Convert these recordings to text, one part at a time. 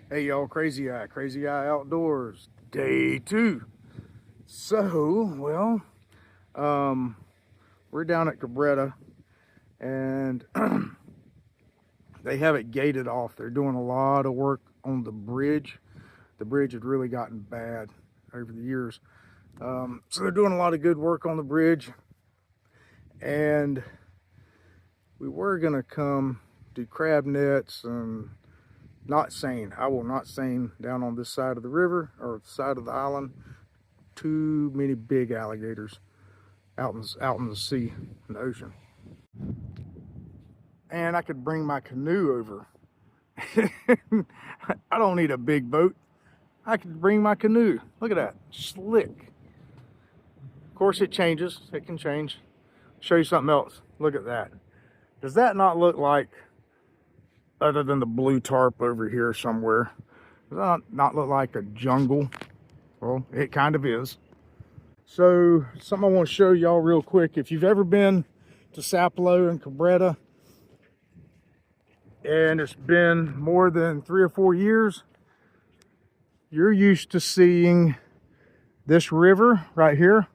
Hey y'all, Crazy Eye Outdoors, day 2. So, well, we're down at Cabretta and they have it gated off. They're doing a lot of work on the bridge. The bridge had really gotten bad over the years. So they're doing a lot of good work on the bridge. And we were gonna come do crab nets and not seine. I will not seine down on this side of the river or the side of the island. Too many big alligators out in the sea, in the ocean. And I could bring my canoe over. I don't need a big boat. I could bring my canoe. Look at that, slick. Of course it changes, it can change. Show you something else, look at that. Does that not look like, other than the blue tarp over here somewhere, does that not look like a jungle? Well, it kind of is. So, something I want to show y'all real quick. If you've ever been to Sapelo and Cabretta, and it's been more than 3 or 4 years, you're used to seeing this river right here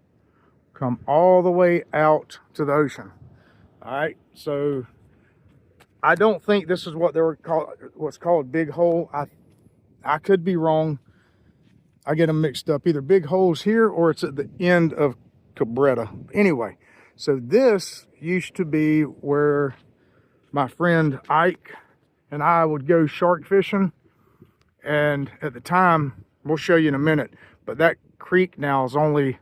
come all the way out to the ocean. All right, so I don't think this is what they were called, what's called Big Hole. I could be wrong. I get them mixed up. Either Big Hole's here or it's at the end of Cabretta. Anyway, so this used to be where my friend Ike and I would go shark fishing. And at the time, we'll show you in a minute, but that creek now is only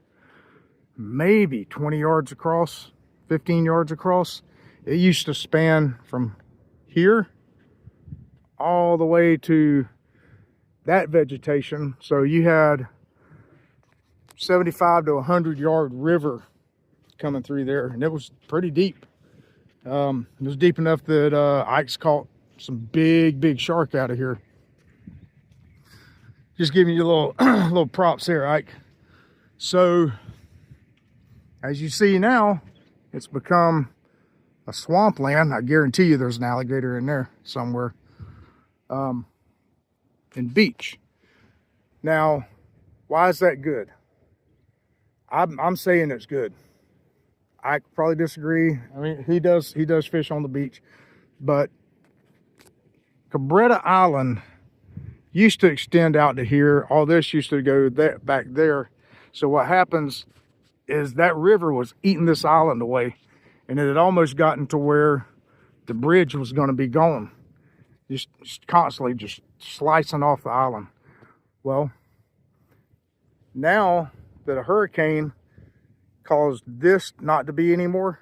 maybe 20 yards across, 15 yards across. It used to span from here all the way to that vegetation. So you had 75 to 100-yard river coming through there, and it was pretty deep. It was deep enough that Ike's caught some big shark out of here. Just giving you a little little props here, Ike. So as you see now, it's become a swampland. I guarantee you there's an alligator in there somewhere. And beach. Now, why is that good? I'm saying it's good. I probably disagree. I mean, he does fish on the beach, but Cabretta Island used to extend out to here. All this used to go back there. So what happens is that river was eating this island away, and it had almost gotten to where the bridge was going to be gone. Just constantly just slicing off the island. Well, now that a hurricane caused this not to be anymore,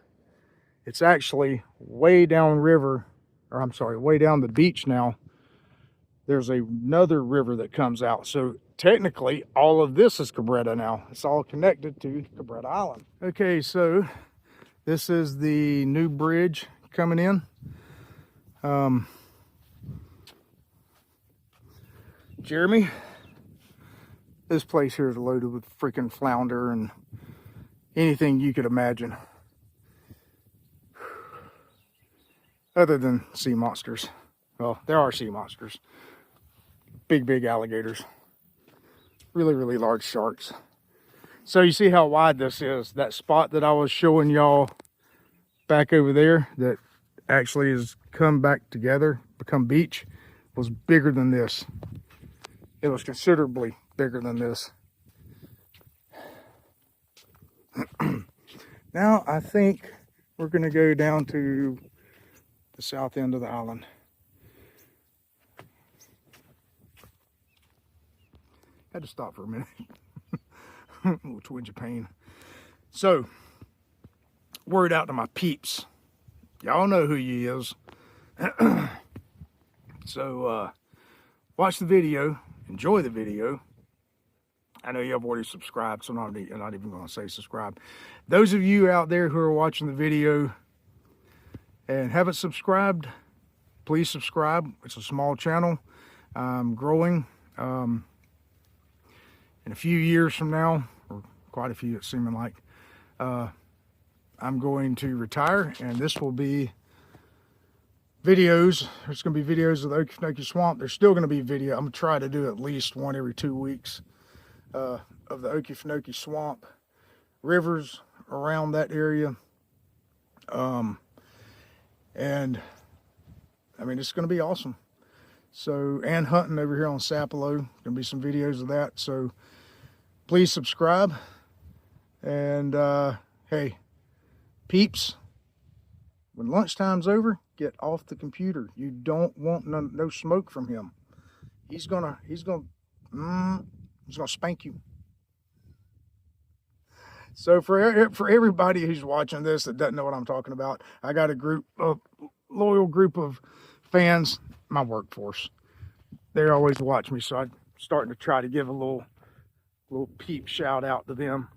it's actually way down river, or I'm sorry, way down the beach now. There's another river that comes out. So technically all of this is Cabretta now. It's all connected to Cabretta Island. Okay, so this is the new bridge coming in. Jeremy, this place here is loaded with freaking flounder and anything you could imagine. Other than sea monsters. Well, there are sea monsters. Big alligators. Really large sharks. So you see how wide this is. That spot that I was showing y'all back over there that actually has come back together, become beach, was bigger than this. It was considerably bigger than this. Now I think we're going to go down to the south end of the island. Had to stop for a minute. A little twinge of pain. So, word out to my peeps. Y'all know who he is. So, watch the video. Enjoy the video. I know you have already subscribed, so I'm not even going to say subscribe. Those of you out there who are watching the video and haven't subscribed, please subscribe. It's a small channel. I'm growing. In a few years from now, or quite a few it's seeming like, I'm going to retire, and this will be videos. There's going to be videos of the Okefenokee Swamp. There's still going to be video. I'm going to try to do at least one every 2 weeks of the Okefenokee Swamp, rivers around that area. And I mean, it's going to be awesome. So, and hunting over here on Sapelo. Going to be some videos of that. So please subscribe. And hey, Peeps, when lunchtime's over, get off the computer. You don't want no smoke from him. He's gonna spank you. So for everybody who's watching this that doesn't know what I'm talking about, I got a loyal group of fans, my workforce. They always watch me, so I'm starting to try to give a little Peep shout out to them.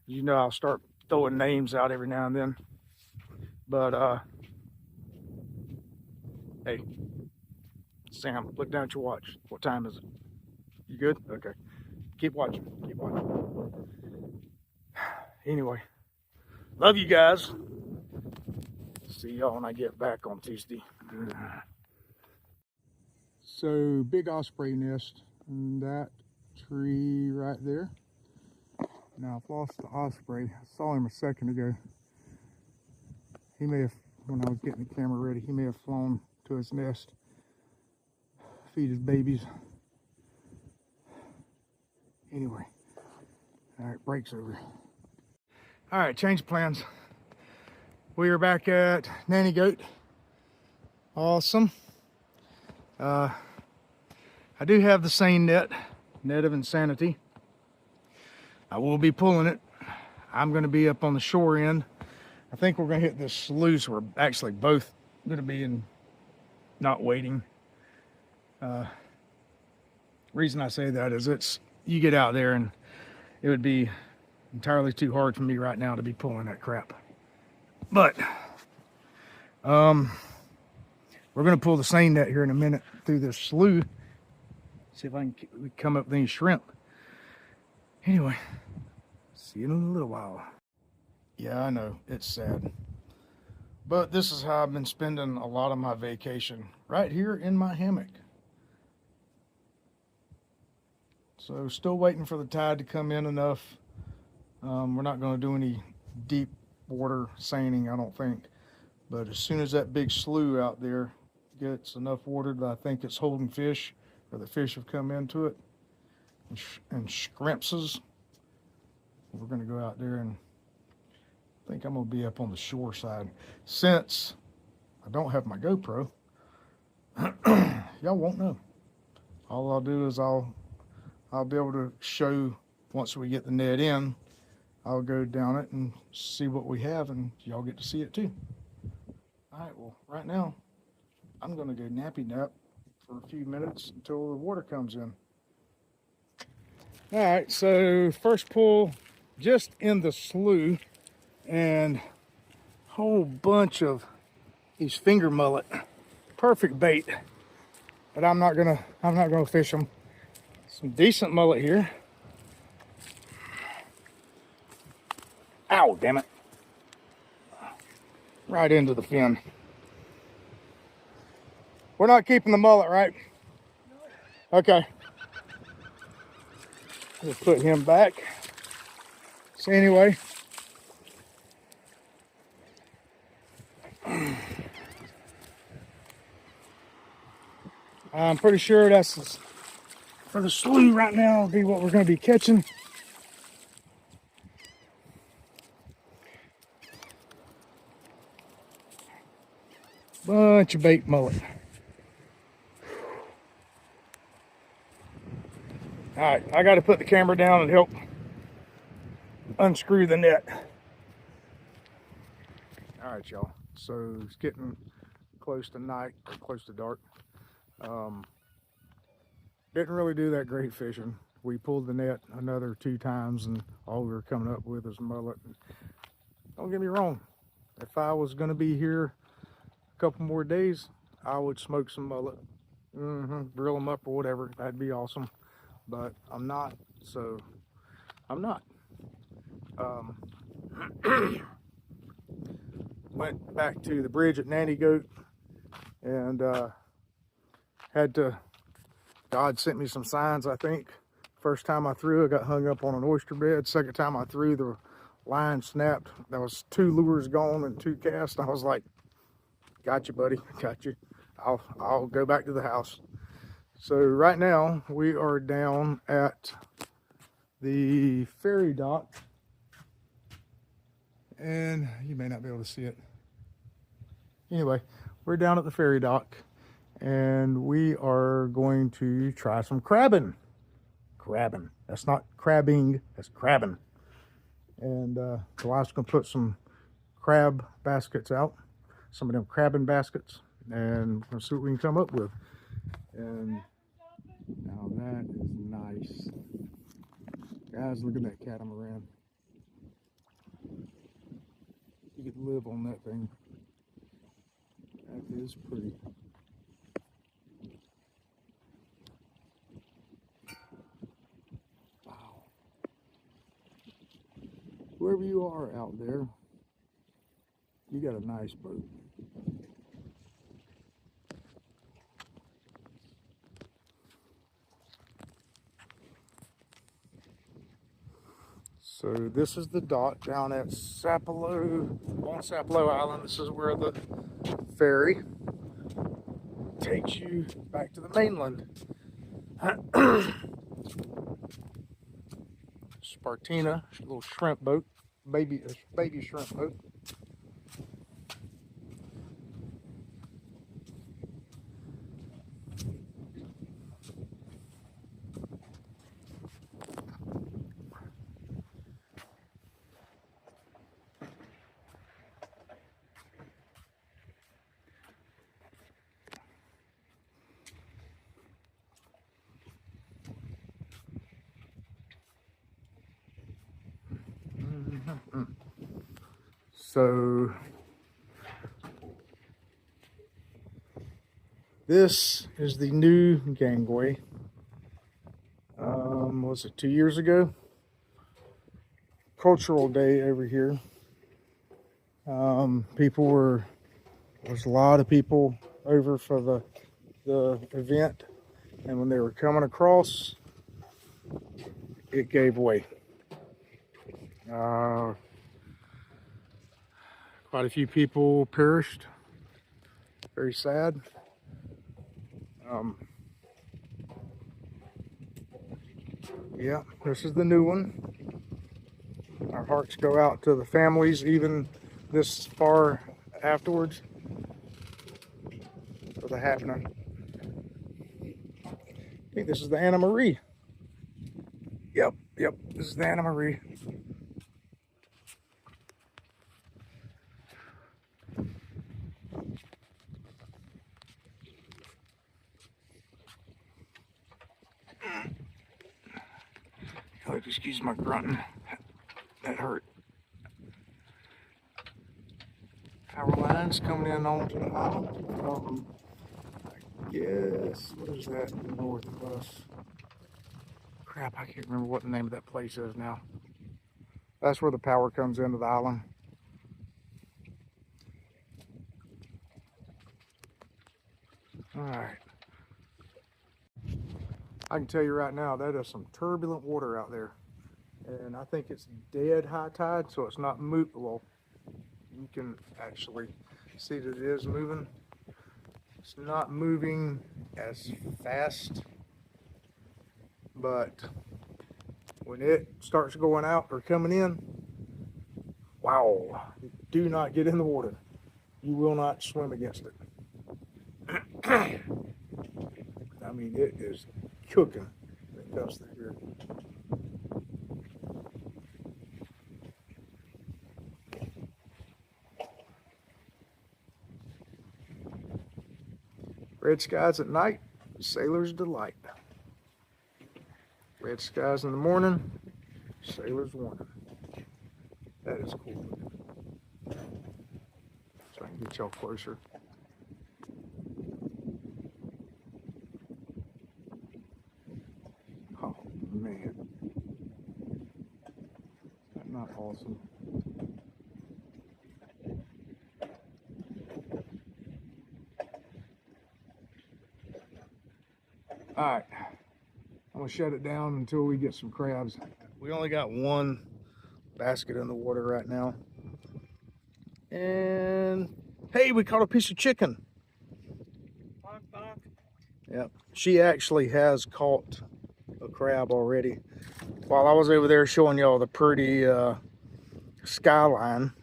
You know, I'll start throwing names out every now and then. But hey, Sam, look down at your watch. What time is it? You good? Okay. Keep watching. Keep watching. Anyway, love you guys. See y'all when I get back on Tuesday. So, big osprey nest in that tree right there. Now, I've lost the osprey. I saw him a second ago. He may have, when I was getting the camera ready, he may have flown to his nest, feed his babies. Anyway, all right, break's over. All right, change of plans. We are back at Nanny Goat. Awesome. I do have the Seine net of insanity. I will be pulling it. I'm going to be up on the shore end. I think we're going to hit this sluice. We're actually both going to be in, not waiting. Reason I say that is you get out there and it would be entirely too hard for me right now to be pulling that crap. But we're going to pull the seine net here in a minute through this slough. See if I can come up with any shrimp. Anyway, see you in a little while. Yeah, I know, it's sad. But this is how I've been spending a lot of my vacation, right here in my hammock. So still waiting for the tide to come in enough. We're not going to do any deep water seining, I don't think. But as soon as that big slough out there gets enough water that I think it's holding fish, or the fish have come into it, and shrimpses, we're going to go out there, and I think I'm going to be up on the shore side. Since I don't have my GoPro, y'all won't know. All I'll do is I'll be able to show, once we get the net in, I'll go down it and see what we have, and y'all get to see it too. All right, well, right now, I'm going to go nappy nap for a few minutes until the water comes in. All right, so first pull just in the slough, and a whole bunch of these finger mullet. Perfect bait, but I'm not gonna fish them. Some decent mullet here. Ow, damn it. Right into the fin. We're not keeping the mullet, right? Okay. We'll put him back. So anyway, I'm pretty sure that's for the slough right now will be what we're going to be catching. Bunch of bait mullet. All right, I got to put the camera down and help unscrew the net. All right, y'all. So it's getting close to night, close to dark. Didn't really do that great fishing. We pulled the net another 2 times, and all we were coming up with is mullet. Don't get me wrong. If I was going to be here a couple more days, I would smoke some mullet. Grill them up or whatever. That'd be awesome. But I'm not, so I'm not. Went back to the bridge at Nanny Goat. and had to, God sent me some signs, I think. First time I threw, I got hung up on an oyster bed. Second time I threw, the line snapped. There was 2 lures gone and 2 casts. I was like, got you, buddy, got you. I'll go back to the house. So right now we are down at the ferry dock, and you may not be able to see it. Anyway, we're down at the ferry dock, and we are going to try some crabbing. Crabbing. That's not crabbing, that's crabbing. And the wife's gonna put some crab baskets out, some of them crabbing baskets, and we'll see what we can come up with. And now that is nice. Guys, look at that catamaran. You could live on that thing. That is pretty. Wow. Whoever you are out there, you got a nice boat. So this is the dock down at Sapelo, on Sapelo Island. This is where the ferry takes you back to the mainland. Spartina, a little shrimp boat, baby shrimp boat. So this is the new gangway. Was it 2 years ago? Cultural day over here. There's a lot of people over for the event, and when they were coming across, it gave way. Quite a few people perished. Very sad. Yeah, this is the new one. Our hearts go out to the families, even this far afterwards, for the happening. I think this is the Anna Marie. Yep, this is the Anna Marie. Excuse my grunting. That hurt. Power lines coming in onto the island. I guess, what is that north of us? Crap, I can't remember what the name of that place is now. That's where the power comes into the island. Alright. I can tell you right now, that is some turbulent water out there. And I think it's dead high tide, so it's not moving. Well, you can actually see that it is moving. It's not moving as fast, but when it starts going out or coming in, wow, do not get in the water. You will not swim against it. I mean, it is cooking when it comes through here. Red skies at night, sailor's delight. Red skies in the morning, sailor's warning. That is cool. So I can get y'all closer. Oh man, that's not awesome. All right, I'm gonna shut it down until we get some crabs. We only got one basket in the water right now. And hey, we caught a piece of chicken. Bonk, bonk. Yep, she actually has caught a crab already. While I was over there showing y'all the pretty skyline,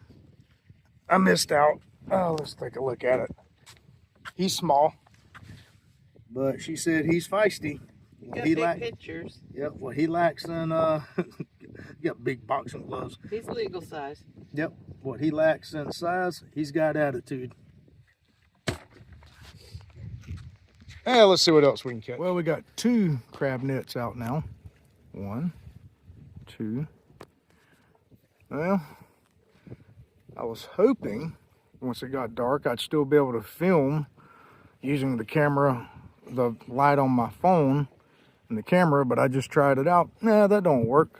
I missed out. Oh, let's take a look at it. He's small, but she said he's feisty. Got big pictures. Yep, what he lacks in got big boxing gloves. He's legal size. Yep, what he lacks in size, he's got attitude. Let's see what else we can catch. Well, we got 2 crab nets out now. 1, 2. Well, I was hoping once it got dark I'd still be able to film using the camera, the light on my phone and the camera, but I just tried it out. Nah, that don't work.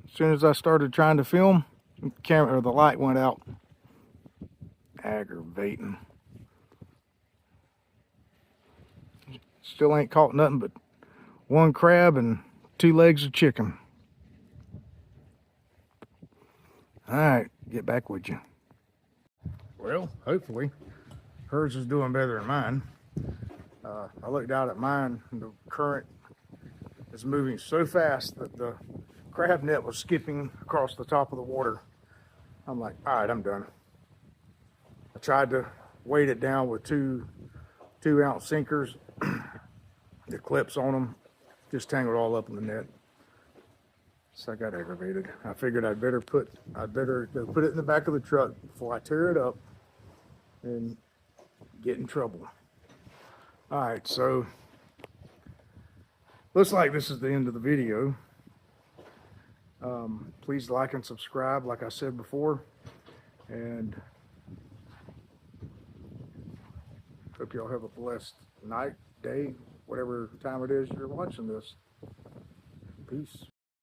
As soon as I started trying to film, the camera or the light went out. Aggravating. Still ain't caught nothing but 1 crab and 2 legs of chicken. All right, get back with you. Well, hopefully hers is doing better than mine. I looked out at mine and the current is moving so fast that the crab net was skipping across the top of the water. I'm like, all right, I'm done. I tried to weight it down with 2 2-ounce sinkers. The clips on them just tangled all up in the net. So I got aggravated. I figured I'd better go put it in the back of the truck before I tear it up and get in trouble. All right, so looks like this is the end of the video. Please like and subscribe, like I said before, and hope y'all have a blessed night, day, whatever time it is you're watching this. Peace.